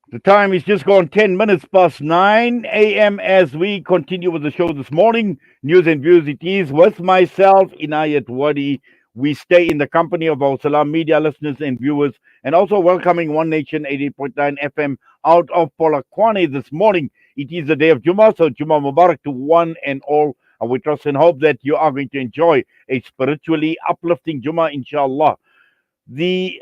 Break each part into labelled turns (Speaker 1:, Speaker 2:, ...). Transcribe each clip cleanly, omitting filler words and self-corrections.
Speaker 1: The time is just gone 10 minutes past 9 a.m. as we continue with the show this morning. News and views it is with myself, Inayat Wadi. We stay in the company of our Salam media listeners and viewers, and also welcoming One Nation 88.9 FM out of Polokwane this morning. It is the day of Jummah, so Jummah Mubarak to one and all. And we trust and hope that you are going to enjoy a spiritually uplifting Jummah, inshallah. The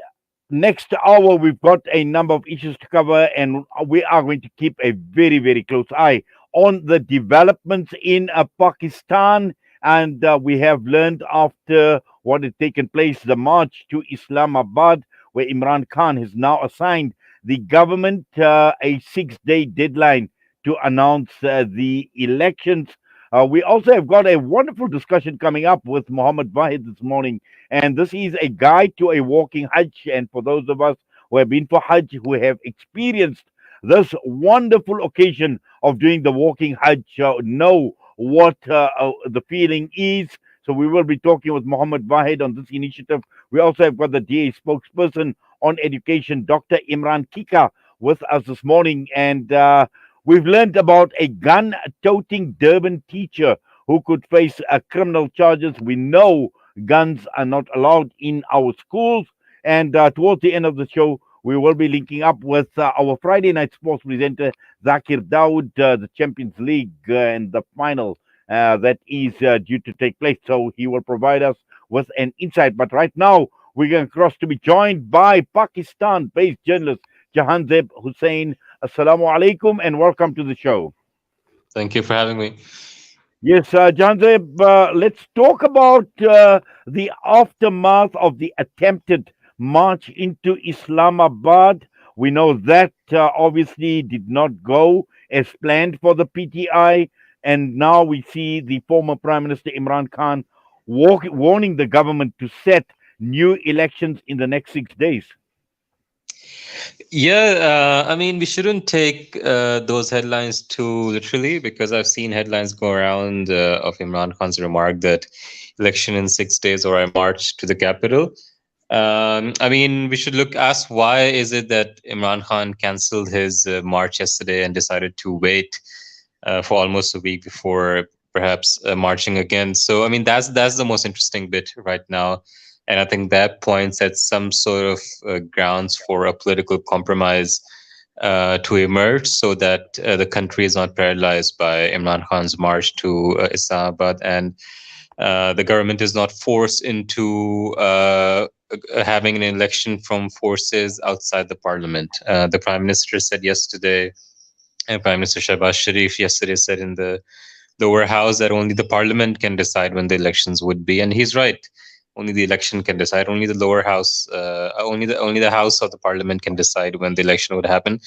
Speaker 1: next hour, we've got a number of issues to cover, and we are going to keep a very, very close eye on the developments in Pakistan. And we have learned after what had taken place, the march to Islamabad, where Imran Khan has now assigned the government a 6 day deadline to announce the elections. We also have got a wonderful discussion coming up with Muhammad Wahid this morning, and this is a guide to a walking Hajj. And for those of us who have been for Hajj, who have experienced this wonderful occasion of doing the walking Hajj, know what the feeling is. So we will be talking with Muhammad Wahid on this initiative. We also have got the DA spokesperson on education, Dr. Imran Kika, with us this morning. And we've learned about a gun toting Durban teacher who could face criminal charges. We know guns are not allowed in our schools. And towards the end of the show, we will be linking up with our Friday night sports presenter, Zakir Dawood, the Champions League and the final that is due to take place. So he will provide us with an insight. But right now, we're going to cross to be joined by Pakistan based journalist Jahanzeb Hussain. Assalamu alaikum and welcome to the show.
Speaker 2: Thank you for having me.
Speaker 1: Yes, Janzeb, let's talk about the aftermath of the attempted march into Islamabad. We know that obviously did not go as planned for the PTI, and now we see the former Prime Minister Imran Khan warning the government to set new elections in the next 6 days.
Speaker 2: Yeah, I mean, we shouldn't take those headlines too literally because I've seen headlines go around of Imran Khan's remark that election in 6 days or I march to the capital. I mean, we should ask why is it that Imran Khan cancelled his march yesterday and decided to wait for almost a week before perhaps marching again. So, I mean, that's the most interesting bit right now. And I think that points at some sort of grounds for a political compromise to emerge so that the country is not paralyzed by Imran Khan's march to Islamabad and the government is not forced into having an election from forces outside the parliament. The Prime Minister said yesterday, and Prime Minister Shahbaz Sharif yesterday said in the lower house that only the parliament can decide when the elections would be. And he's right. Only the election can decide. Only the lower house, only the house of the parliament can decide when the election would happen.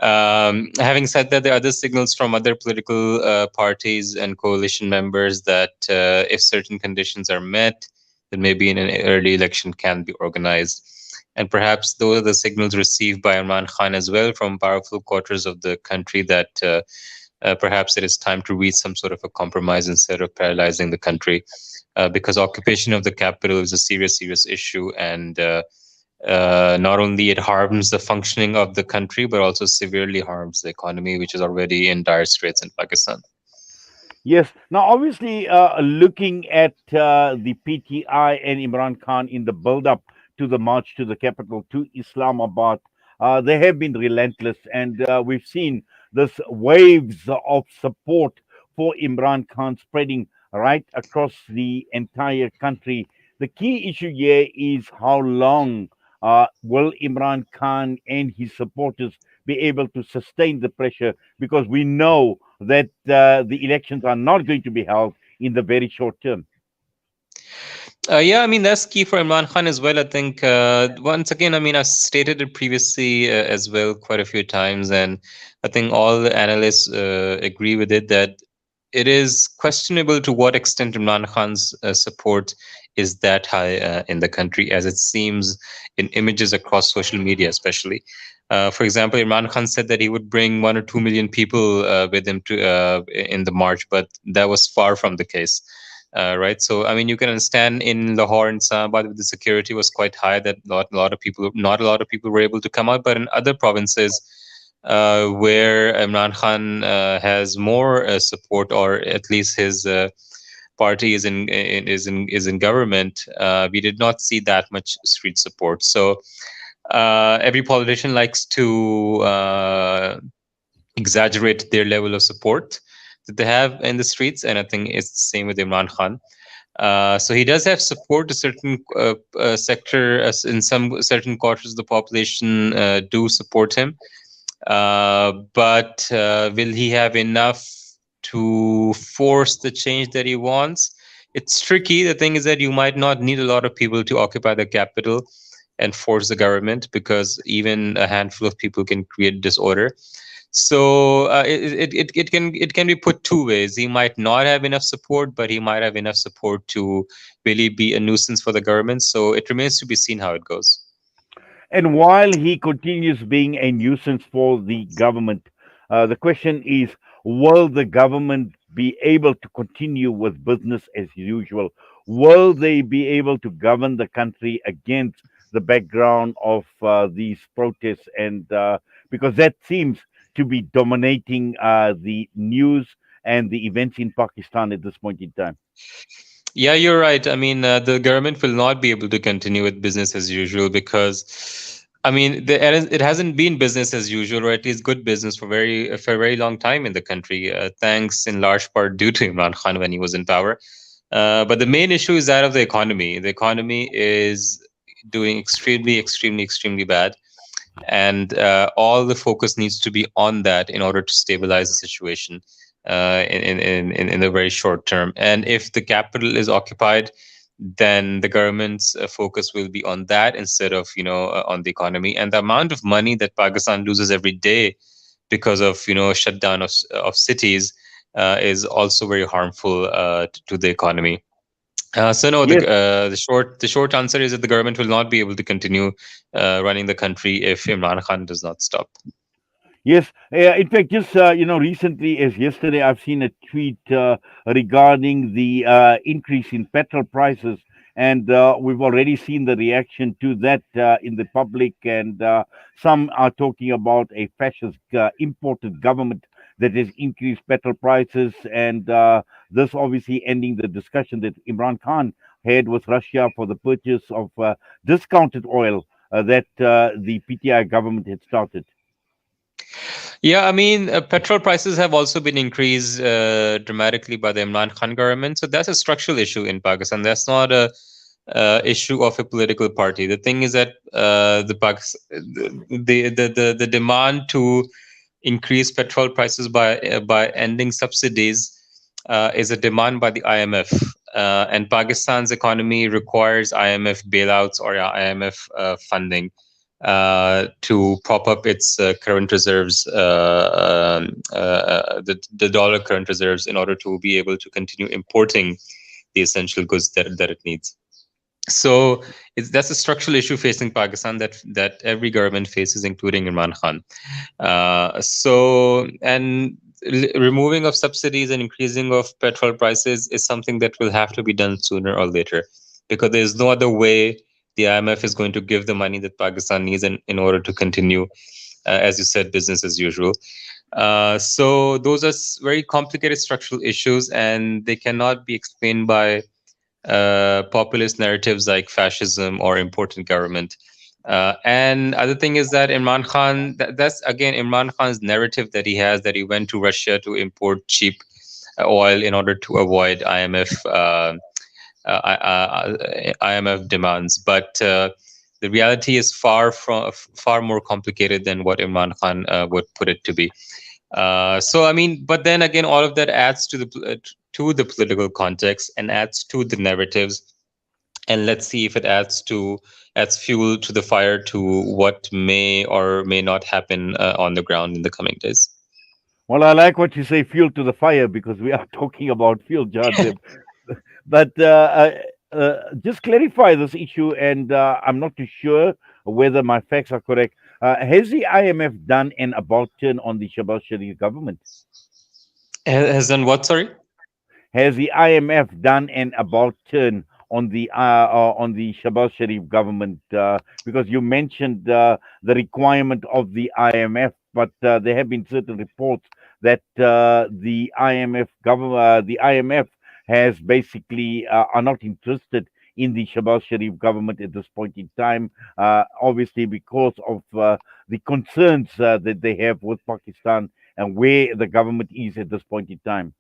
Speaker 2: Having said that, there are other signals from other political parties and coalition members that if certain conditions are met, then maybe an early election can be organized. And perhaps those are the signals received by Imran Khan as well from powerful quarters of the country that perhaps it is time to reach some sort of a compromise instead of paralyzing the country. Because occupation of the capital is a serious issue, and not only it harms the functioning of the country, but also severely harms the economy, which is already in dire straits in Pakistan.
Speaker 1: Yes. Now, obviously, looking at the PTI and Imran Khan in the build-up to the march to the capital, to Islamabad, they have been relentless, and we've seen this waves of support for Imran Khan spreading right across the entire country. The key issue here is how long will Imran Khan and his supporters be able to sustain the pressure? Because we know that the elections are not going to be held in the very short term.
Speaker 2: Yeah, I mean, that's key for Imran Khan as well. I think, once again, I mean, I've stated it previously as well quite a few times, and I think all the analysts agree with it that it is questionable to what extent Imran Khan's support is that high in the country, as it seems in images across social media, especially. For example, Imran Khan said that he would bring 1 or 2 million people with him to in the march, but that was far from the case. Right, so I mean, you can understand in Lahore and Islamabad, the security was quite high that not a lot of people were able to come out. But in other provinces, where Imran Khan has more support, or at least his party is in government. We did not see that much street support. So every politician likes to exaggerate their level of support that they have in the streets, and I think it's the same with Imran Khan. So he does have support to certain sector, in some certain quarters of the population do support him, but will he have enough to force the change that he wants? It's tricky. The thing is that you might not need a lot of people to occupy the capital and force the government, because even a handful of people can create disorder. So it can be put two ways. He might not have enough support, but he might have enough support to really be a nuisance for the government. So it remains to be seen how it goes.
Speaker 1: And while he continues being a nuisance for the government, the question is, will the government be able to continue with business as usual? Will they be able to govern the country against the background of these protests? And because that seems to be dominating the news and the events in Pakistan at this point in time.
Speaker 2: Yeah, you're right. I mean, the government will not be able to continue with business as usual because, I mean, it hasn't been business as usual, or at least good business for a very long time in the country. Thanks in large part due to Imran Khan when he was in power. But the main issue is that of the economy. The economy is doing extremely, extremely, extremely bad, and all the focus needs to be on that in order to stabilize the situation in the very short term. And if the capital is occupied, then the government's focus will be on that instead of on the economy. And the amount of money that Pakistan loses every day because of shutdown of cities is also very harmful to the economy. So no,
Speaker 1: Yes.
Speaker 2: the short answer is that the government will not be able to continue running the country if Imran Khan does not stop.
Speaker 1: Yes, in fact, just recently, as yesterday, I've seen a tweet regarding the increase in petrol prices, and we've already seen the reaction to that in the public, and some are talking about a fascist imported government that has increased petrol prices, and this obviously ending the discussion that Imran Khan had with Russia for the purchase of discounted oil that the PTI government had started.
Speaker 2: Yeah, I mean, petrol prices have also been increased dramatically by the Imran Khan government. So that's a structural issue in Pakistan. That's not a issue of a political party. The thing is that the demand to increase petrol prices by ending subsidies is a demand by the IMF. And Pakistan's economy requires IMF bailouts or IMF funding to prop up its current reserves, the dollar current reserves, in order to be able to continue importing the essential goods that it needs. So that's a structural issue facing Pakistan that every government faces, including Imran Khan. Removing of subsidies and increasing of petrol prices is something that will have to be done sooner or later, because there's no other way the IMF is going to give the money that Pakistan needs in order to continue, as you said, business as usual. So those are very complicated structural issues, and they cannot be explained by populist narratives like fascism or important government. And other thing is that Imran Khan, that's again Imran Khan's narrative that he has, that he went to Russia to import cheap oil in order to avoid IMF demands. But the reality is far more complicated than what Imran Khan would put it to be. So I mean, but then again, all of that adds to the political context and adds to the narratives, and let's see if it adds fuel to the fire to what may or may not happen on the ground in the coming days.
Speaker 1: Well, I like what you say, fuel to the fire, because we are talking about fuel, Jahanzeb. But just clarify this issue, and I'm not too sure whether my facts are correct. Has the IMF done an about turn on the Shabaz Sharif government?
Speaker 2: Has done what? Sorry.
Speaker 1: Has the IMF done an about turn on the Shabaz Sharif government? Because you mentioned the requirement of the IMF but there have been certain reports that the IMF has basically are not interested in the Shabazz Sharif government at this point in time, obviously because of the concerns that they have with Pakistan and where the government is at this point in time.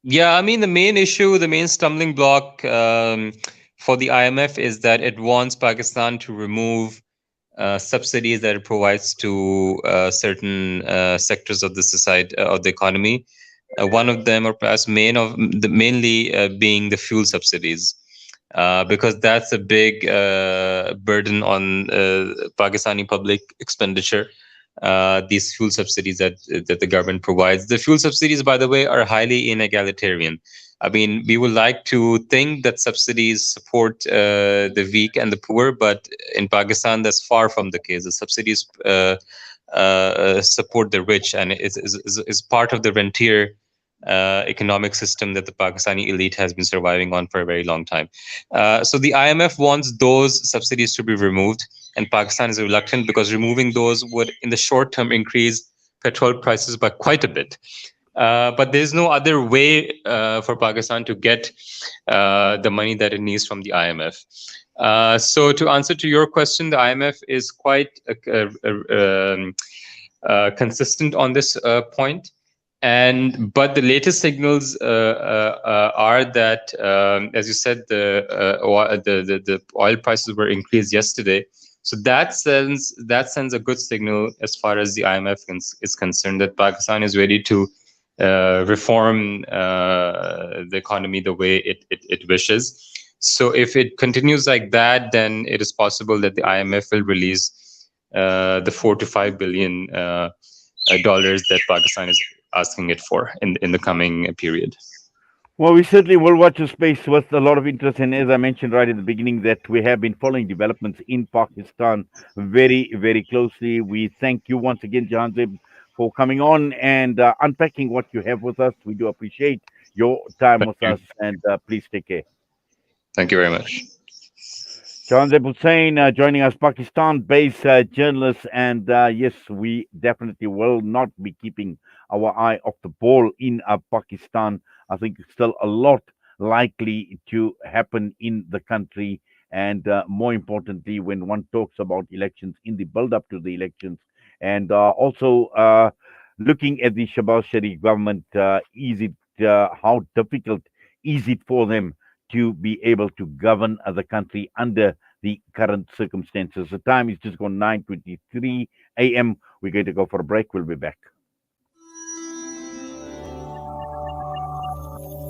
Speaker 2: Yeah, I mean, the main issue, the main stumbling block for the IMF is that it wants Pakistan to remove subsidies that it provides to certain sectors of the society, of the economy. One of them, or perhaps mainly being the fuel subsidies, because that's a big burden on Pakistani public expenditure. These fuel subsidies that the government provides. The fuel subsidies, by the way, are highly inegalitarian. I mean, we would like to think that subsidies support the weak and the poor, but in Pakistan, that's far from the case. The subsidies support the rich, and is part of the rentier economic system that the Pakistani elite has been surviving on for a very long time. So the IMF wants those subsidies to be removed, and Pakistan is reluctant because removing those would, in the short term, increase petrol prices by quite a bit. But there's no other way for Pakistan to get the money that it needs from the IMF. So to answer to your question, the IMF is quite consistent on this point. But the latest signals are that, as you said, the oil prices were increased yesterday. So that sends a good signal as far as the IMF is concerned, that Pakistan is ready to reform the economy the way it wishes. So if it continues like that, then it is possible that the IMF will release the $4 to $5 billion dollars that Pakistan is asking it for in the coming period.
Speaker 1: Well, we certainly will watch the space with a lot of interest. And as I mentioned right at the beginning, that we have been following developments in Pakistan very, very closely. We thank you once again, Jahanzeb, for coming on and unpacking what you have with us. We do appreciate your time
Speaker 2: Thank
Speaker 1: with
Speaker 2: you.
Speaker 1: us, and please take care.
Speaker 2: Thank you very much.
Speaker 1: Jahanzeb Hussain joining us, Pakistan based journalist. And yes, we definitely will not be keeping our eye off the ball in Pakistan. I think still a lot likely to happen in the country. And more importantly, when one talks about elections, in the build up to the elections, and also looking at the Shabazz Sharif government, how difficult is it for them to be able to govern the country under the current circumstances? The time is just gone 9:23 a.m. We're going to go for a break. We'll be back.